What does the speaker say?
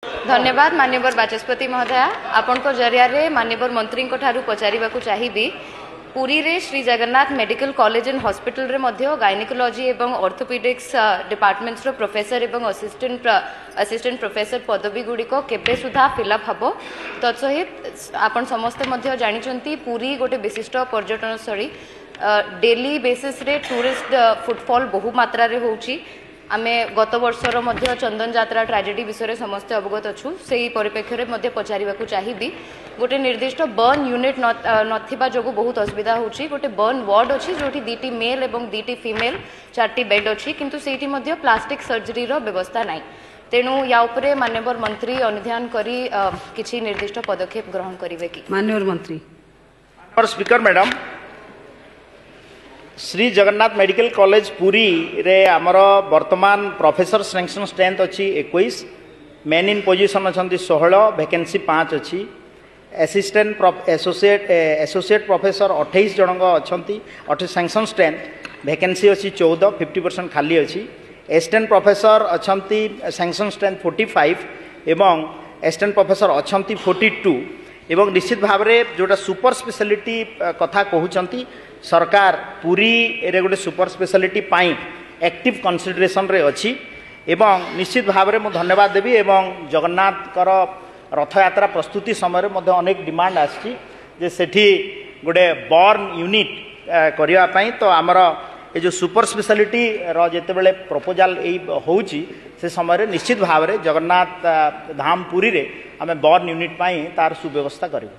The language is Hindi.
धन्यवाद माननीय बाचस्पति महोदय आपण को जरिया माननीय मंत्री पचारिबा चाहिए पुरी रे Shri Jagannath medical college and hospital रे मध्य गायनिकोलॉजी एवं ऑर्थोपेडिक्स डिपार्टमेंट्स रो प्रोफेसर एवं असिस्टेंट प्रोफेसर पदवी गुड़िक केबे सुधा फिलअप हबो तत्सहित आपण समस्ते मध्य जानिचंती पुरी गोटे विशिष्ट पर्यटन स्थली डेली बेसिस रे टूरिस्ट फुटफॉल बहु मात्रा रे होउची आमे गत वर्षर मध्य चंदन यात्रा ट्राजेडी विषय समस्ते अवगत अच्छु से परिप्रेक्षी में पचारिबा चाहिए गोटे निर्दिष्ट बर्न यूनिट नथिबा जोगु बहुत असुविधा होची गोटे बर्न वार्ड अच्छी जो दीटी मेल एवं दीटी फीमेल 4टी बेड अच्छी किंतु सेठी मध्य प्लास्टिक सर्जरी रो व्यवस्था नाही तेणु या उपरे माननीय मंत्री अनुध्यान करी किछि निर्दिष्ट पदक्षेप ग्रहण करिवे कि माननीय मंत्री speaker madam Shri Jagannath medical college Puri रे आमर वर्तमान प्रोफेसर सिलेक्शन स्ट्रेंथ अच्छी 21 मेन इन पोजिशन अच्छा 16 वैकेंसी 5 अच्छी असिस्टेंट एसोसिएट प्रोफेसर 28 जन अच्छा सैंक्शन स्ट्रेंथ वैकेंसी अच्छी 14 50% खाली अच्छी असिस्टेंट प्रोफेसर अच्छा सैंक्शन स्ट्रेंथ 45 एवं असिस्टेंट प्रोफेसर अच्छा 42 एवं निश्चित भाव में जोटा सुपर स्पेशलिटी कथा कहते सरकार पुरी रे गोटे सुपर स्पेशलिटी पाई एक्टिव कंसिडरेशन रे अच्छी एवं निश्चित भाव में मुझे धन्यवाद देवी एवं जगन्नाथ रथ यात्रा प्रस्तुति समय में अनेक डिमांड आसी जे सेठी गोटे बर्न यूनिट करने तो आमर ये जो सुपर स्पेशलिटी जिते बड़े प्रपोजाल होउची से समय निश्चित भाव में जगन्नाथ धाम पुरी रे आम बर्न यूनिट पाई तार सुव्यवस्था करूँ।